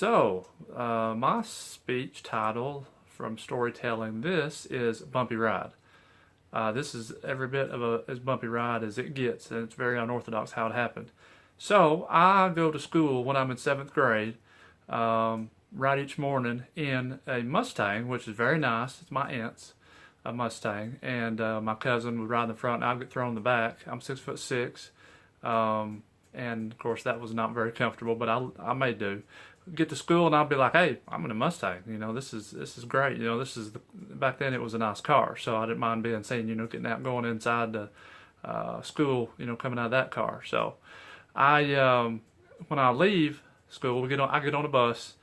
My speech title from storytelling this is Bumpy Ride. This is every bit of as bumpy ride as it gets, and it's very unorthodox how it happened. So I go to school when I'm in 7th grade, ride each morning in a Mustang, which is very nice. It's my aunt's a Mustang, and my cousin would ride in the front, and I'd get thrown in the back. I'm 6'6", and of course that was not very comfortable, but I may do. Get to school and I'll be like, hey, I'm in a Mustang. This is great. Back then it was a nice car, so I didn't mind being seen. Getting out, and going inside the school. Coming out of that car. So when I leave school, I get on a bus,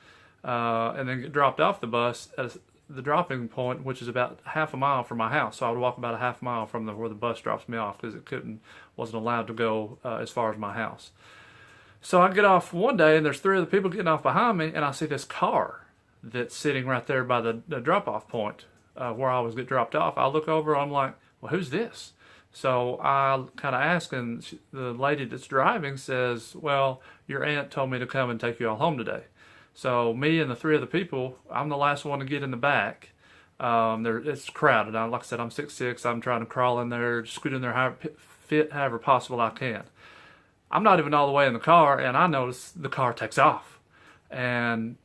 and then get dropped off the bus at the dropping point, which is about half a mile from my house. So I would walk about a half mile from where the bus drops me off, because wasn't allowed to go as far as my house. So I get off one day, and there's 3 other people getting off behind me, and I see this car that's sitting right there by the drop-off point where I was get dropped off. I look over, I'm like, well, who's this? So I kind of ask, and the lady that's driving says, well, your aunt told me to come and take you all home today. So me and the 3 other people, I'm the last one to get in the back. It's crowded. Like I said, I'm 6'6". I'm trying to crawl in there, scoot in there however possible I can. I'm not even all the way in the car, and I notice the car takes off. And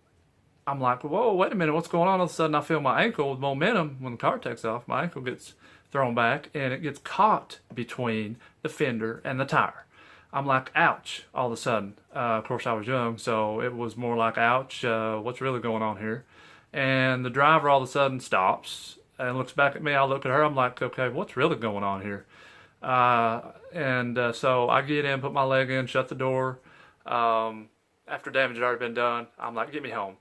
I'm like, whoa, wait a minute, what's going on? All of a sudden, I feel my ankle with momentum. When the car takes off, my ankle gets thrown back, and it gets caught between the fender and the tire. I'm like, ouch, all of a sudden. Of course, I was young, so it was more like, ouch, what's really going on here? And the driver all of a sudden stops and looks back at me. I look at her, I'm like, okay, what's really going on here? So I get in, put my leg in, shut the door. After damage had already been done, I'm like, get me home.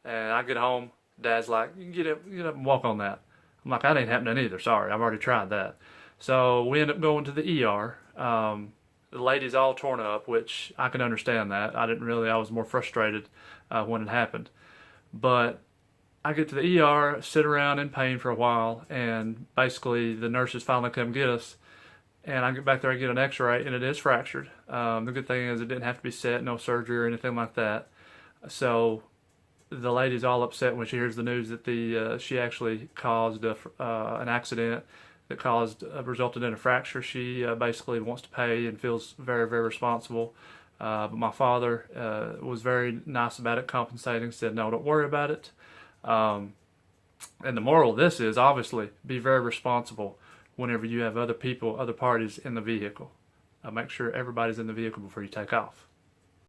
And I get home, Dad's like, you can get up and walk on that. I'm like, that ain't happening either, sorry, I've already tried that. So we end up going to the ER. The lady's all torn up, which I can understand that. I was more frustrated when it happened. But I get to the ER, sit around in pain for a while, and basically the nurses finally come get us. And I get back there, I get an x-ray, and it is fractured. The good thing is it didn't have to be set, no surgery or anything like that. So the lady's all upset when she hears the news that she actually caused an accident that resulted in a fracture. She basically wants to pay and feels very, very responsible. But my father was very nice about it, compensating, said, no, don't worry about it. And the moral of this is, obviously, be very responsible whenever you have other parties in the vehicle. Make sure everybody's in the vehicle before you take off.